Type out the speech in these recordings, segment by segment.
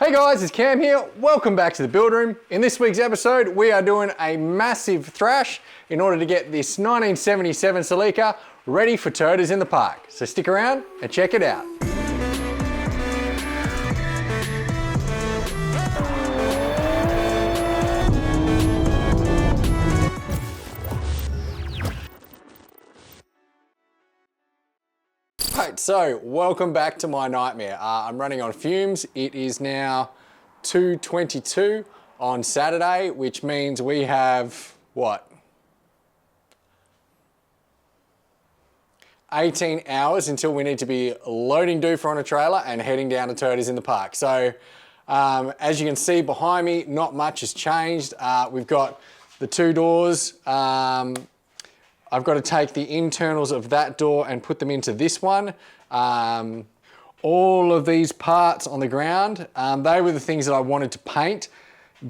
Hey guys, it's Cam here. Welcome back to the build room. In this week's episode, we are doing a massive thrash in order to get this 1977 Celica ready for turters in the park. So stick around and check it out. Right, so welcome back to my nightmare. I'm running on fumes. It is now 2:22 on Saturday, which means we have, what? 18 hours until we need to be loading Doofa on a trailer and heading down to turters in the park. So as you can see behind me, not much has changed. We've got the two doors. I've got to take the internals of that door and put them into this one. All of these parts on the ground, they were the things that I wanted to paint.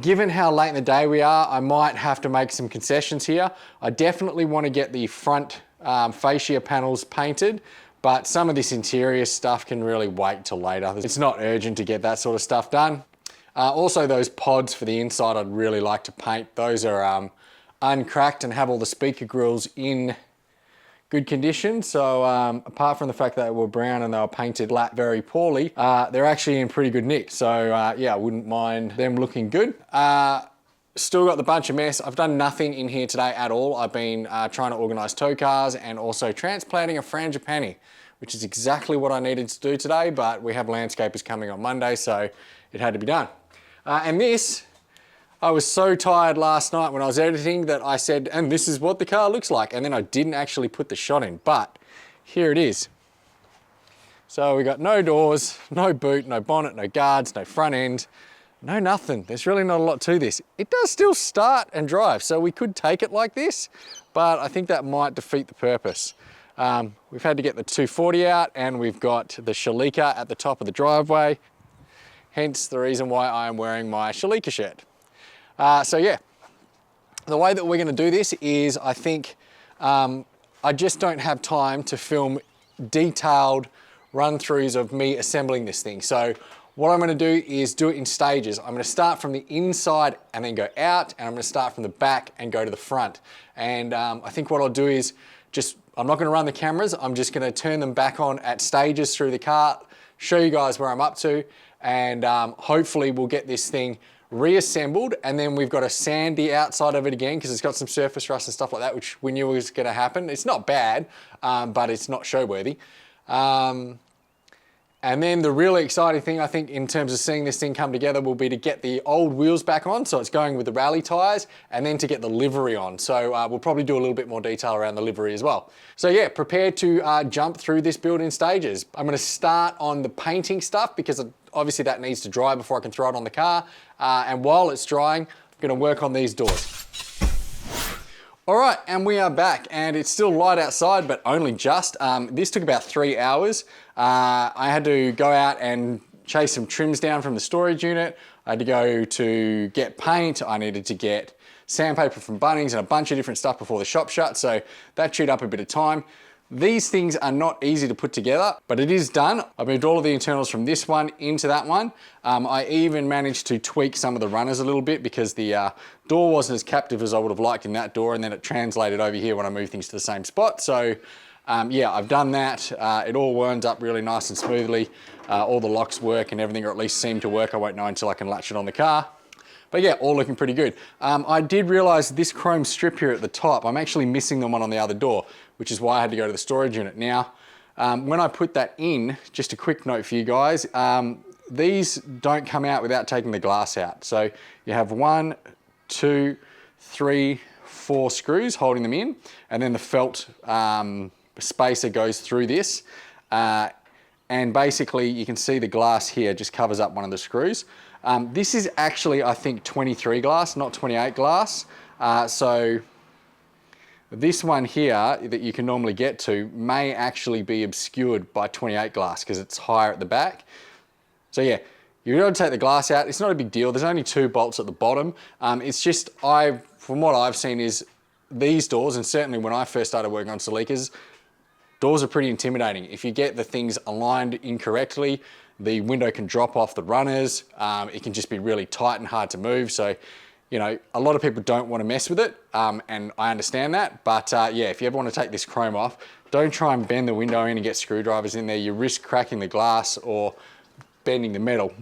Given how late in the day we are, I might have to make some concessions here. I definitely want to get the front fascia panels painted, but some of this interior stuff can really wait till later. It's not urgent to get that sort of stuff done. Also those pods for the inside, I'd really like to paint. Those are uncracked and have all the speaker grills in good condition. So apart from the fact that they were brown and they were painted black very poorly, they're actually in pretty good nick. So yeah, I wouldn't mind them looking good. Still got the bunch of mess. I've done nothing in here today at all. I've been trying to organize tow cars and also transplanting a frangipani, which is exactly what I needed to do today, but we have landscapers coming on Monday, so it had to be done. And this, I was so tired last night when I was editing that I said, and this is what the car looks like. And then I didn't actually put the shot in, but here it is. So we got no doors, no boot, no bonnet, no guards, no front end, no nothing. There's really not a lot to this. It does still start and drive, so we could take it like this, but I think that might defeat the purpose. We've had to get the 240 out and we've got the Celica at the top of the driveway. Hence the reason why I'm wearing my Celica shirt. So yeah, the way that we're going to do this is I think I just don't have time to film detailed run-throughs of me assembling this thing. So what I'm going to do is do it in stages. I'm going to start from the inside and then go out, and I'm going to start from the back and go to the front. And I think what I'll do is I'm not going to run the cameras. I'm just going to turn them back on at stages through the car, show you guys where I'm up to, and hopefully we'll get this thing reassembled, and then we've got to sand the outside of it again because it's got some surface rust and stuff like that, which we knew was going to happen. It's not bad, but it's not show worthy. And then the really exciting thing, I think, in terms of seeing this thing come together will be to get the old wheels back on, so it's going with the rally tyres, and then to get the livery on. So we'll probably do a little bit more detail around the livery as well. So yeah, prepare to jump through this build in stages. I'm going to start on the painting stuff because obviously that needs to dry before I can throw it on the car. And while it's drying, I'm going to work on these doors. All right, and we are back, and it's still light outside, but only just. This took about 3 hours. I had to go out and chase some trims down from the storage unit. I had to go to get paint. I needed to get sandpaper from Bunnings and a bunch of different stuff before the shop shut, so that chewed up a bit of time. These things are not easy to put together, but it is done. I've moved all of the internals from this one into that one. I even managed to tweak some of the runners a little bit because the door wasn't as captive as I would have liked in that door, and then it translated over here when I moved things to the same spot. So yeah, I've done that. It all winds up really nice and smoothly. All the locks work and everything, or at least seem to work. I won't know until I can latch it on the car. But yeah, all looking pretty good. I did realize this chrome strip here at the top, I'm actually missing the one on the other door, which is why I had to go to the storage unit. Now, when I put that in, just a quick note for you guys, these don't come out without taking the glass out. So you have 1, 2, 3, 4 screws holding them in, and then the felt spacer goes through this. And basically you can see the glass here just covers up one of the screws. This is actually, I think, 23 glass, not 28 glass. So this one here that you can normally get to may actually be obscured by 28 glass because it's higher at the back. So yeah, you're able to take the glass out. It's not a big deal. There's only 2 bolts at the bottom. It's just, from what I've seen is these doors, and certainly when I first started working on Celicas, doors are pretty intimidating. If you get the things aligned incorrectly, the window can drop off the runners. It can just be really tight and hard to move. So, you know, a lot of people don't want to mess with it, and I understand that. But yeah, if you ever want to take this chrome off, don't try and bend the window in and get screwdrivers in there. You risk cracking the glass or bending the metal.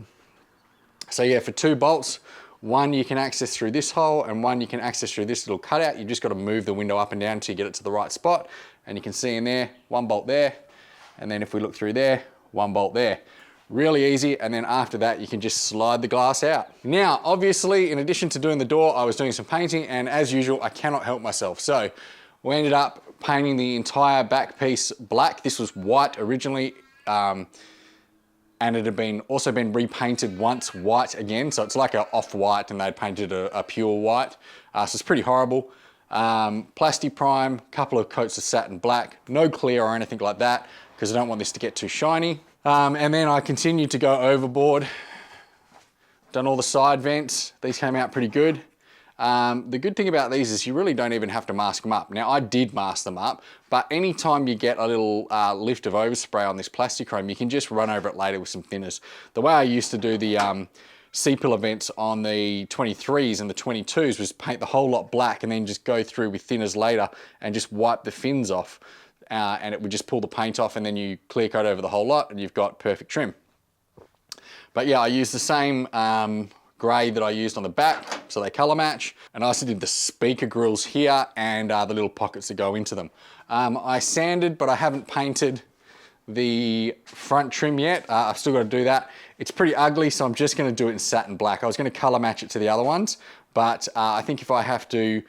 So yeah, for 2 bolts, one you can access through this hole and one you can access through this little cutout. You just got to move the window up and down until you get it to the right spot. And you can see in there, 1 bolt there. And then if we look through there, 1 bolt there. Really easy, and then after that, you can just slide the glass out. Now, obviously, in addition to doing the door, I was doing some painting, and as usual, I cannot help myself. So we ended up painting the entire back piece black. This was white originally, and it had also been repainted once white again. So it's like an off-white, and they'd painted a pure white. So it's pretty horrible. Plasti prime, couple of coats of satin black, no clear or anything like that, because I don't want this to get too shiny. And then I continued to go overboard, done all the side vents. These came out pretty good. The good thing about these is you really don't even have to mask them up. Now I did mask them up, but anytime you get a little lift of overspray on this plastic chrome, you can just run over it later with some thinners. The way I used to do the C-pillar vents on the 23s and the 22s was paint the whole lot black and then just go through with thinners later and just wipe the fins off. And it would just pull the paint off, and then you clear coat over the whole lot and you've got perfect trim. But yeah, I used the same grey that I used on the back, so they colour match. And I also did the speaker grills here and the little pockets that go into them. I sanded, but I haven't painted the front trim yet. I've still got to do that. It's pretty ugly, so I'm just going to do it in satin black. I was going to colour match it to the other ones, but I think if I have to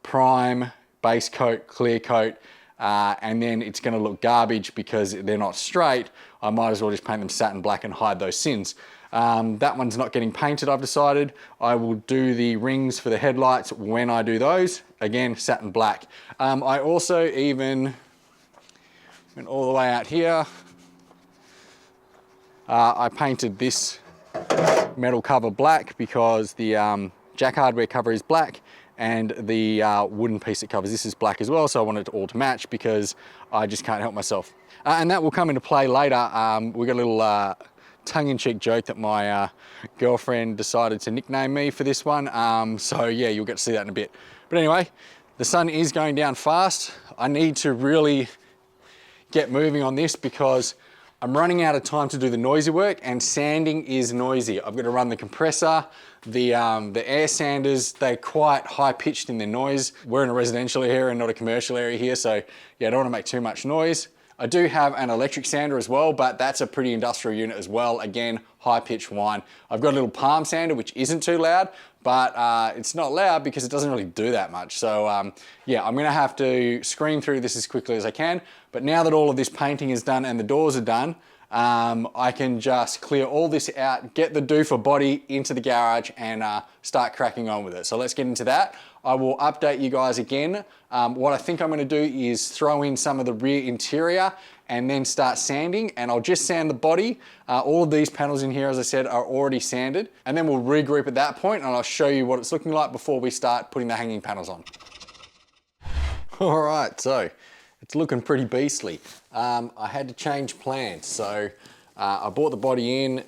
prime, base coat, clear coat, and then it's going to look garbage because they're not straight, I might as well just paint them satin black and hide those sins. That one's not getting painted, I've decided. I will do the rings for the headlights when I do those. Again, satin black. I also even went all the way out here. I painted this metal cover black because the jack hardware cover is black, and the wooden piece that covers this is black as well, so I wanted it all to match because I just can't help myself. And that will come into play later. We got a little tongue-in-cheek joke that my girlfriend decided to nickname me for this one. So yeah, you'll get to see that in a bit. But anyway, the sun is going down fast. I need to really get moving on this because I'm running out of time to do the noisy work, and sanding is noisy. I've got to run the compressor, the air sanders. They're quite high pitched in their noise. We're in a residential area and not a commercial area here, so yeah, I don't want to make too much noise. I do have an electric sander as well, but that's a pretty industrial unit as well. Again, high pitched whine. I've got a little palm sander, which isn't too loud, but it's not loud because it doesn't really do that much. So yeah, I'm gonna have to screen through this as quickly as I can. But now that all of this painting is done and the doors are done, I can just clear all this out, get the Doofa body into the garage and start cracking on with it. So let's get into that. I will update you guys again. What I think I'm gonna do is throw in some of the rear interior and then start sanding, and I'll just sand the body. All of these panels in here, as I said, are already sanded, and then we'll regroup at that point and I'll show you what it's looking like before we start putting the hanging panels on. All right, so it's looking pretty beastly. I had to change plans, so I brought the body in,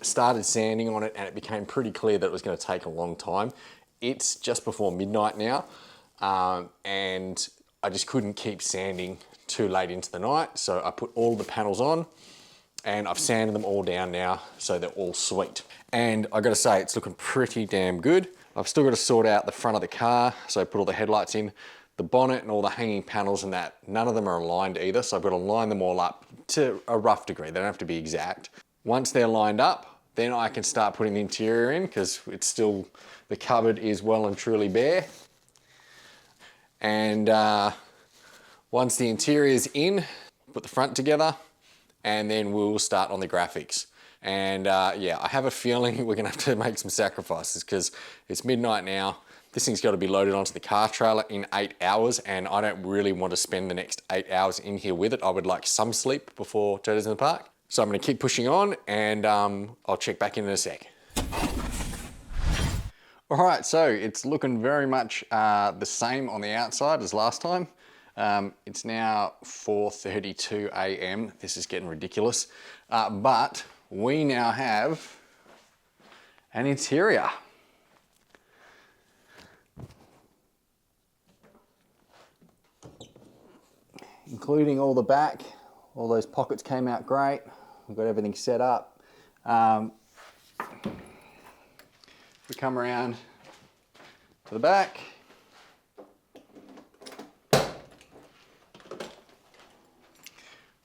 started sanding on it, and it became pretty clear that it was going to take a long time. It's just before midnight now, and I just couldn't keep sanding too late into the night, so I put all the panels on and I've sanded them all down now so they're all sweet. And I gotta say, it's looking pretty damn good. I've still got to sort out the front of the car, so I put all the headlights in, the bonnet and all the hanging panels and that. None of them are aligned either, so I've got to line them all up to a rough degree. They don't have to be exact. Once they're lined up, then I can start putting the interior in because it's still, the cupboard is well and truly bare. And once the interior is in, put the front together, and then we'll start on the graphics. And yeah, I have a feeling we're gonna have to make some sacrifices because it's midnight now. This thing's got to be loaded onto the car trailer in 8 hours, and I don't really want to spend the next 8 hours in here with it. I would like some sleep before Turtles in the Park. So I'm gonna keep pushing on, and I'll check back in a sec. All right, so it's looking very much the same on the outside as last time. It's now 4:32 a.m. This is getting ridiculous. But we now have an interior. Including all the back, all those pockets came out great. We've got everything set up. If we come around to the back,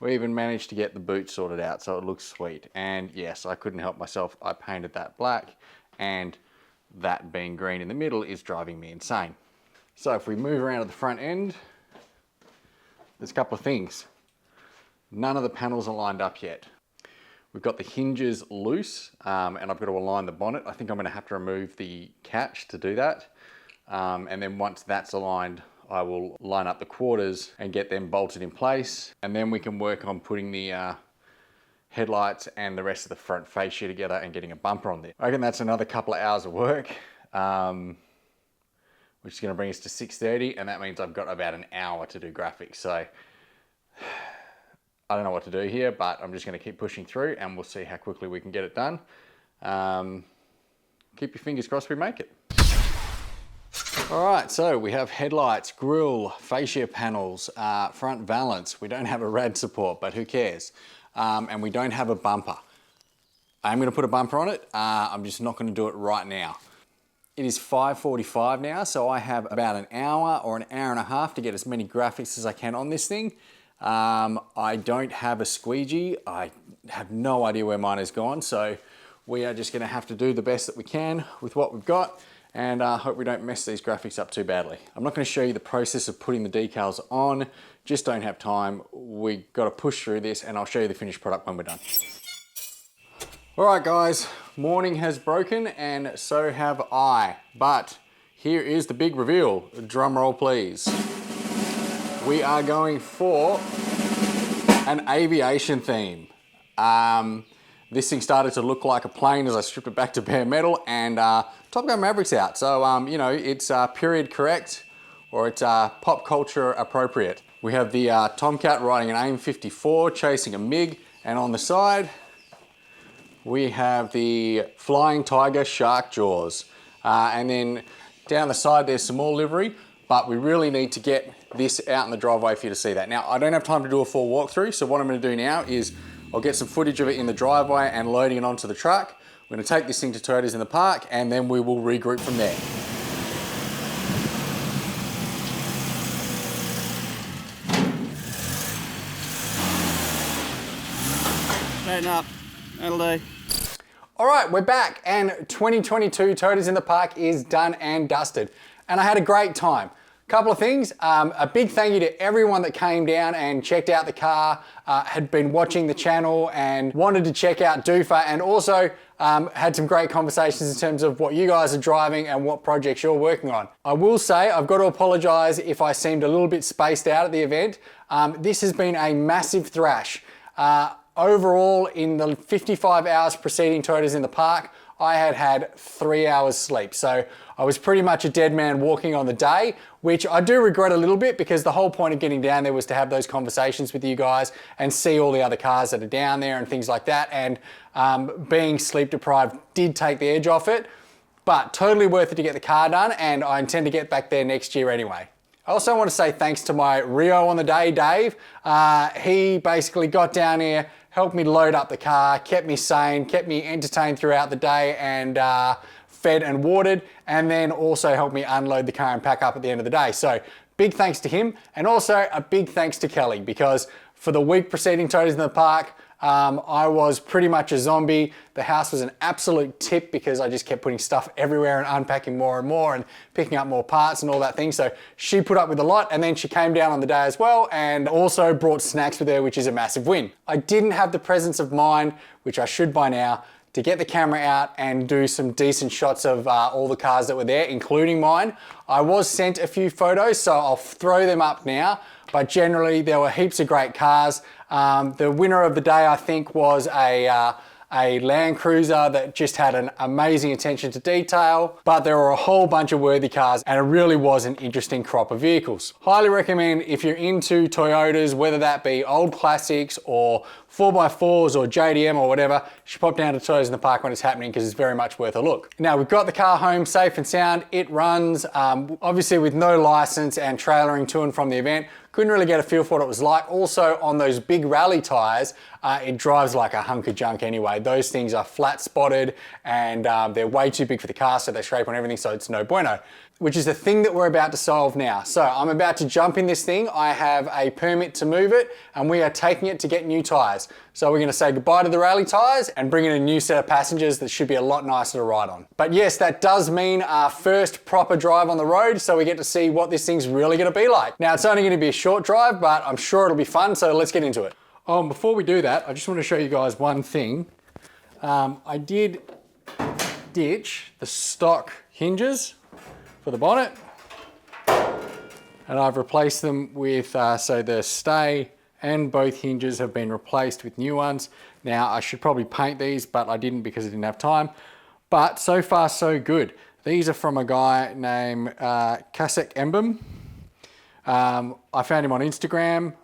we even managed to get the boot sorted out so it looks sweet. And yes, I couldn't help myself. I painted that black, and that being green in the middle is driving me insane. So if we move around to the front end, there's a couple of things. None of the panels are lined up yet. We've got the hinges loose, and I've got to align the bonnet. I think I'm gonna have to remove the catch to do that. And then once that's aligned, I will line up the quarters and get them bolted in place. And then we can work on putting the headlights and the rest of the front fascia together and getting a bumper on there. I reckon that's another couple of hours of work, which is gonna bring us to 6:30, and that means I've got about an hour to do graphics. So I don't know what to do here, but I'm just gonna keep pushing through and we'll see how quickly we can get it done. Keep your fingers crossed we make it. All right, so we have headlights, grille, fascia panels, front valance. We don't have a rad support, but who cares? And we don't have a bumper. I'm gonna put a bumper on it. I'm just not gonna do it right now. It is 5:45 now, so I have about an hour or an hour and a half to get as many graphics as I can on this thing. I don't have a squeegee. I have no idea where mine has gone, so we are just gonna have to do the best that we can with what we've got, and hope we don't mess these graphics up too badly. I'm not gonna show you the process of putting the decals on, just don't have time. We gotta push through this, and I'll show you the finished product when we're done. All right, guys, morning has broken, and so have I, but here is the big reveal. Drum roll, please. We are going for an aviation theme. This thing started to look like a plane as I stripped it back to bare metal, and Top Gun Maverick's out. So, you know, it's period correct, or it's pop culture appropriate. We have the Tomcat riding an AIM 54, chasing a MiG, and on the side, we have the Flying Tiger Shark Jaws. And then down the side, there's some more livery, but we really need to get this out in the driveway for you to see that. Now, I don't have time to do a full walkthrough, so what I'm gonna do now is I'll get some footage of it in the driveway and loading it onto the truck. We're gonna take this thing to Toyotas in the park, and then we will regroup from there. Straighten up, that'll do. All right, we're back, and 2022 Toyotas in the Park is done and dusted. And I had a great time. Couple of things, a big thank you to everyone that came down and checked out the car, had been watching the channel and wanted to check out Doofa, and also had some great conversations in terms of what you guys are driving and what projects you're working on. I will say, I've got to apologize if I seemed a little bit spaced out at the event. This has been a massive thrash. Overall, in the 55 hours preceding Toyotas in the Park, I had 3 hours sleep. So I was pretty much a dead man walking on the day, which I do regret a little bit, because the whole point of getting down there was to have those conversations with you guys and see all the other cars that are down there and things like that. And being sleep deprived did take the edge off it, but totally worth it to get the car done. And I intend to get back there next year anyway. I also want to say thanks to my Rio on the day, Dave. He basically got down here, helped me load up the car, kept me sane, kept me entertained throughout the day, and fed and watered, and then also helped me unload the car and pack up at the end of the day. So big thanks to him, and also a big thanks to Kelly, because for the week preceding Toyotas in the Park, I was pretty much a zombie. The house was an absolute tip because I just kept putting stuff everywhere and unpacking more and more and picking up more parts and all that thing. So she put up with a lot, and then she came down on the day as well and also brought snacks with her, which is a massive win. I didn't have the presence of mind, which I should by now, to get the camera out and do some decent shots of all the cars that were there, including mine. I was sent a few photos, so I'll throw them up now. But generally, there were heaps of great cars. The winner of the day, I think, was a Land Cruiser that just had an amazing attention to detail, but there were a whole bunch of worthy cars, and it really was an interesting crop of vehicles. Highly recommend, if you're into Toyotas, whether that be old classics or 4x4s or JDM or whatever, you should pop down to Toys in the Park when it's happening because it's very much worth a look. Now we've got the car home safe and sound. It runs, obviously with no license and trailering to and from the event. Couldn't really get a feel for what it was like. Also on those big rally tires, it drives like a hunk of junk anyway. Those things are flat spotted and they're way too big for the car, so they scrape on everything, so it's no bueno. Which is the thing that we're about to solve now. So I'm about to jump in this thing. I have a permit to move it and we are taking it to get new tires. So we're gonna say goodbye to the rally tires and bring in a new set of passengers that should be a lot nicer to ride on. But yes, that does mean our first proper drive on the road, so we get to see what this thing's really gonna be like. Now it's only gonna be a short drive, but I'm sure it'll be fun, so let's get into it. Oh, and before we do that, I just want to show you guys one thing. I did ditch the stock hinges for the bonnet, and I've replaced them with, so the stay and both hinges have been replaced with new ones. Now I should probably paint these, but I didn't because I didn't have time. But so far so good. These are from a guy named Kasek Embem. I found him on Instagram.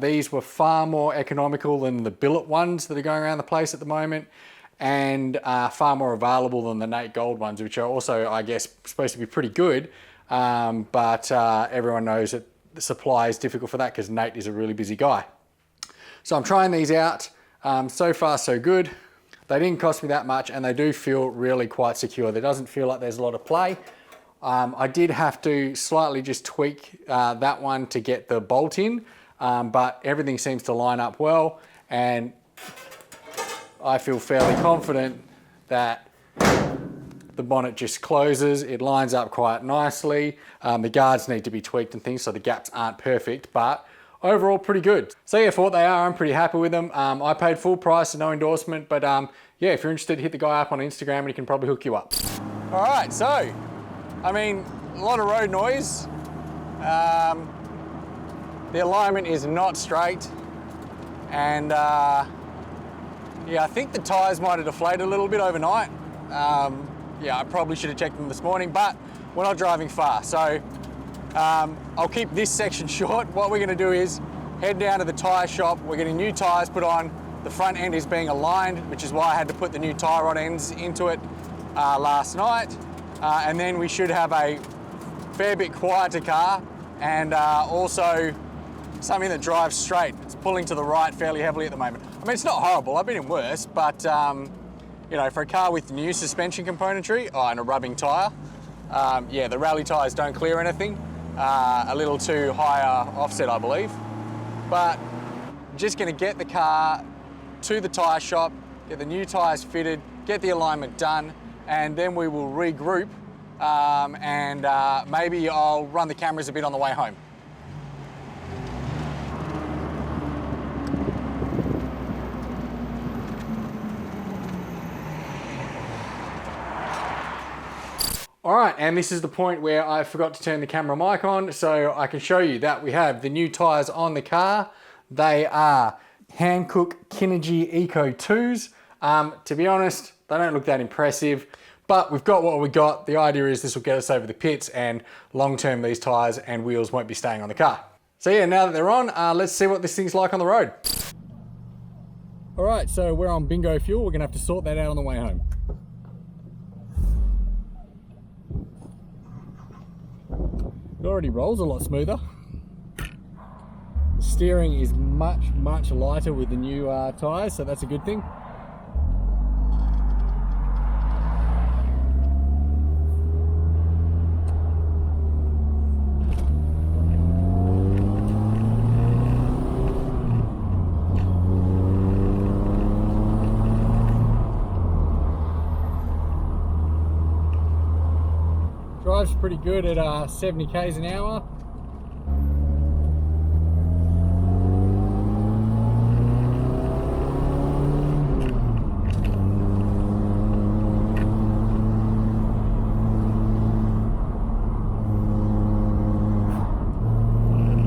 These were far more economical than the billet ones that are going around the place at the moment, and far more available than the Nate Gold ones, which are also, I guess, supposed to be pretty good. But everyone knows that the supply is difficult for that because Nate is a really busy guy. So I'm trying these out. So far so good. They didn't cost me that much and they do feel really quite secure. There doesn't feel like there's a lot of play. I did have to slightly just tweak that one to get the bolt in, but everything seems to line up well, and I feel fairly confident that the bonnet just closes. It lines up quite nicely. The guards need to be tweaked and things, so the gaps aren't perfect, but overall pretty good. So yeah, for what they are, I'm pretty happy with them. I paid full price and no endorsement, but yeah, if you're interested, hit the guy up on Instagram and he can probably hook you up. All right, so, I mean, a lot of road noise. The alignment is not straight, and yeah, I think the tires might have deflated a little bit overnight. Yeah, I probably should have checked them this morning, but we're not driving far, so I'll keep this section short. What we're gonna do is head down to the tire shop. We're getting new tires put on. The front end is being aligned, which is why I had to put the new tire rod ends into it last night. And then we should have a fair bit quieter car, and also something that drives straight. It's pulling to the right fairly heavily at the moment. I mean, it's not horrible, I've been in worse, but you know, for a car with new suspension componentry, and a rubbing tire, yeah, the rally tires don't clear anything. A little too higher offset, I believe. But just gonna get the car to the tire shop, get the new tires fitted, get the alignment done, and then we will regroup, and maybe I'll run the cameras a bit on the way home. All right, and this is the point where I forgot to turn the camera mic on, so I can show you that we have the new tires on the car. They are Hankook Kinergy Eco 2s. To be honest, they don't look that impressive, but we've got what we got. The idea is this will get us over the pits, and long-term these tires and wheels won't be staying on the car. So yeah, now that they're on, let's see what this thing's like on the road. All right, so we're on bingo fuel. We're gonna have to sort that out on the way home. It already rolls a lot smoother. The steering is much lighter with the new tyres, so that's a good thing. Drives pretty good at 70 k's an hour.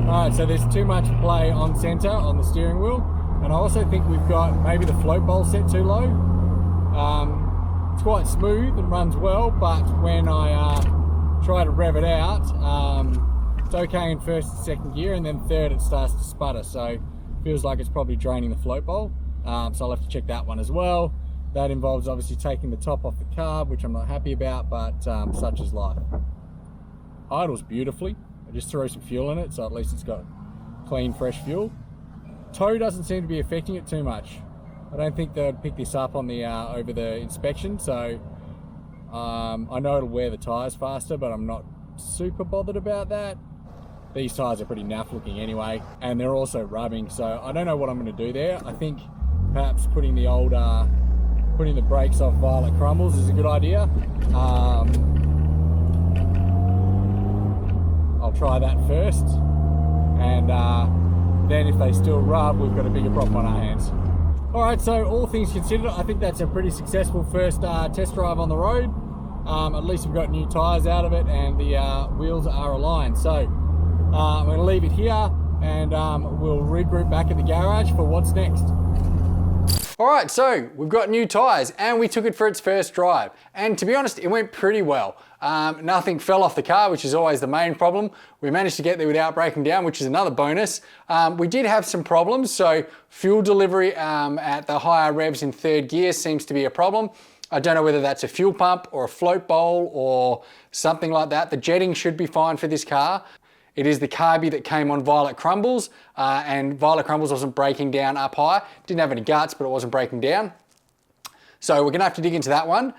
Alright, so there's too much play on centre on the steering wheel, and I also think we've got maybe the float bowl set too low. It's quite smooth and runs well, but when I try to rev it out, it's okay in first and second gear, and then third it starts to sputter, so it feels like it's probably draining the float bowl. So I'll have to check that one as well. That involves obviously taking the top off the carb, which I'm not happy about, but such is life. Idles beautifully. I just throw some fuel in it, so at least it's got clean, fresh fuel. Tow doesn't seem to be affecting it too much. I don't think they'll pick this up on the over the inspection, so I know it'll wear the tyres faster, but I'm not super bothered about that. These tyres are pretty naff looking anyway, and they're also rubbing, so I don't know what I'm going to do there. I think perhaps putting the old putting the brakes off Violet Crumbles is a good idea. I'll try that first, and then if they still rub, we've got a bigger problem on our hands. All right, so all things considered, I think that's a pretty successful first test drive on the road. At least we've got new tyres out of it, and the wheels are aligned. So I'm going to leave it here, and we'll regroup back at the garage for what's next. All right, so we've got new tyres and we took it for its first drive. And to be honest, it went pretty well. Nothing fell off the car, which is always the main problem. We managed to get there without breaking down, which is another bonus. We did have some problems. So fuel delivery at the higher revs in third gear seems to be a problem. I don't know whether that's a fuel pump or a float bowl or something like that. The jetting should be fine for this car. It is the carby that came on Violet Crumbles, and Violet Crumbles wasn't breaking down up high. Didn't have any guts, but it wasn't breaking down. So we're gonna have to dig into that one.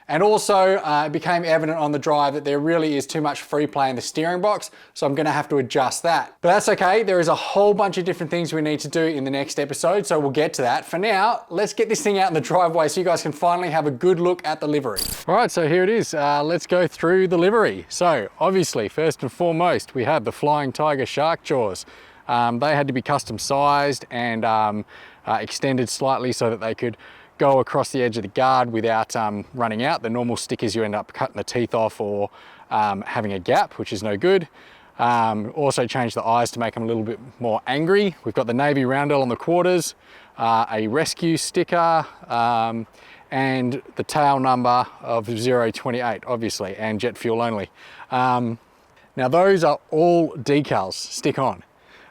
And also, it became evident on the drive that there really is too much free play in the steering box, so I'm gonna have to adjust that. But that's okay, there is a whole bunch of different things we need to do in the next episode, so we'll get to that. For now, let's get this thing out in the driveway so you guys can finally have a good look at the livery. All right, so here it is. Let's go through the livery. So obviously, first and foremost, we have the Flying Tiger shark jaws. They had to be custom sized and extended slightly so that they could go across the edge of the guard without running out. The normal stickers, you end up cutting the teeth off or having a gap, which is no good. Also changed the eyes to make them a little bit more angry. We've got the navy roundel on the quarters, a rescue sticker, and the tail number of 028, obviously, and jet fuel only. Now those are all decals, stick on.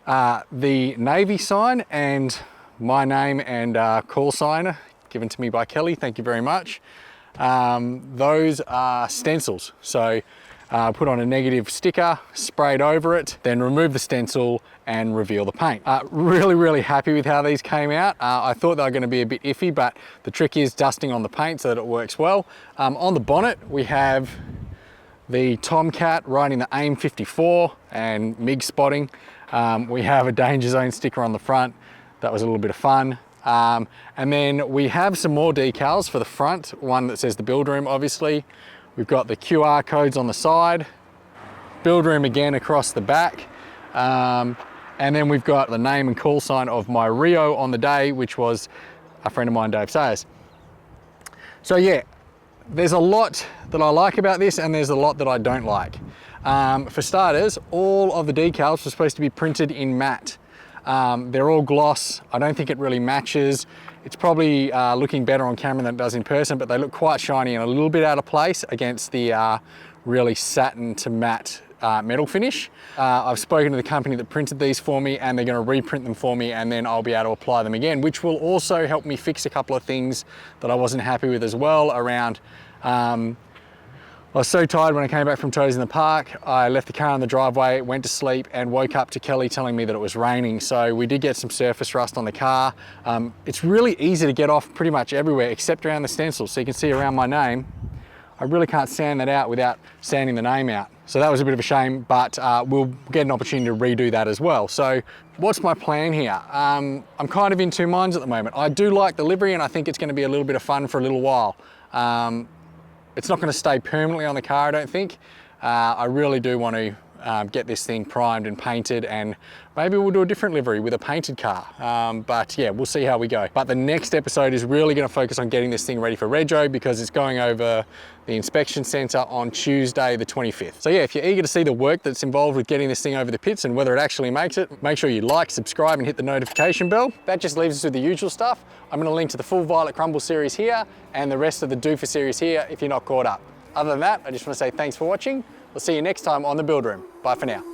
The navy sign and my name and call sign given to me by Kelly, thank you very much. Those are stencils. So put on a negative sticker, sprayed over it, then remove the stencil and reveal the paint. Really happy with how these came out. I thought they were gonna be a bit iffy, but the trick is dusting on the paint so that it works well. On the bonnet, we have the Tomcat riding the AIM 54 and MiG spotting. We have a danger zone sticker on the front. That was a little bit of fun. And then we have some more decals for the front, one that says the build room, obviously. We've got the QR codes on the side, build room again across the back. And then we've got the name and call sign of my Rio on the day, which was a friend of mine, Dave Sayers. So yeah, there's a lot that I like about this and there's a lot that I don't like. For starters, all of the decals were supposed to be printed in matte. They're all gloss. I don't think it really matches. It's probably looking better on camera than it does in person, but they look quite shiny and a little bit out of place against the really satin to matte metal finish. I've spoken to the company that printed these for me and they're going to reprint them for me and then I'll be able to apply them again, which will also help me fix a couple of things that I wasn't happy with as well around I was so tired when I came back from Toes in the Park. I left the car in the driveway, went to sleep and woke up to Kelly telling me that it was raining. So we did get some surface rust on the car. It's really easy to get off pretty much everywhere except around the stencil. So you can see around my name, I really can't sand that out without sanding the name out. So that was a bit of a shame, but we'll get an opportunity to redo that as well. So what's my plan here? I'm kind of in two minds at the moment. I do like the livery and I think it's going to be a little bit of fun for a little while. It's not going to stay permanently on the car, I don't think. I really do want to get this thing primed and painted, and maybe we'll do a different livery with a painted car. But yeah, we'll see how we go. But the next episode is really going to focus on getting this thing ready for rego because it's going over the inspection centre on Tuesday the 25th. So yeah, if you're eager to see the work that's involved with getting this thing over the pits and whether it actually makes it, make sure you like, subscribe and hit the notification bell. That just leaves us with the usual stuff. I'm going to link to the full Violet Crumble series here and the rest of the Doofa series here if you're not caught up. Other than that, I just want to say thanks for watching. We'll see you next time on The Build Room. Bye for now.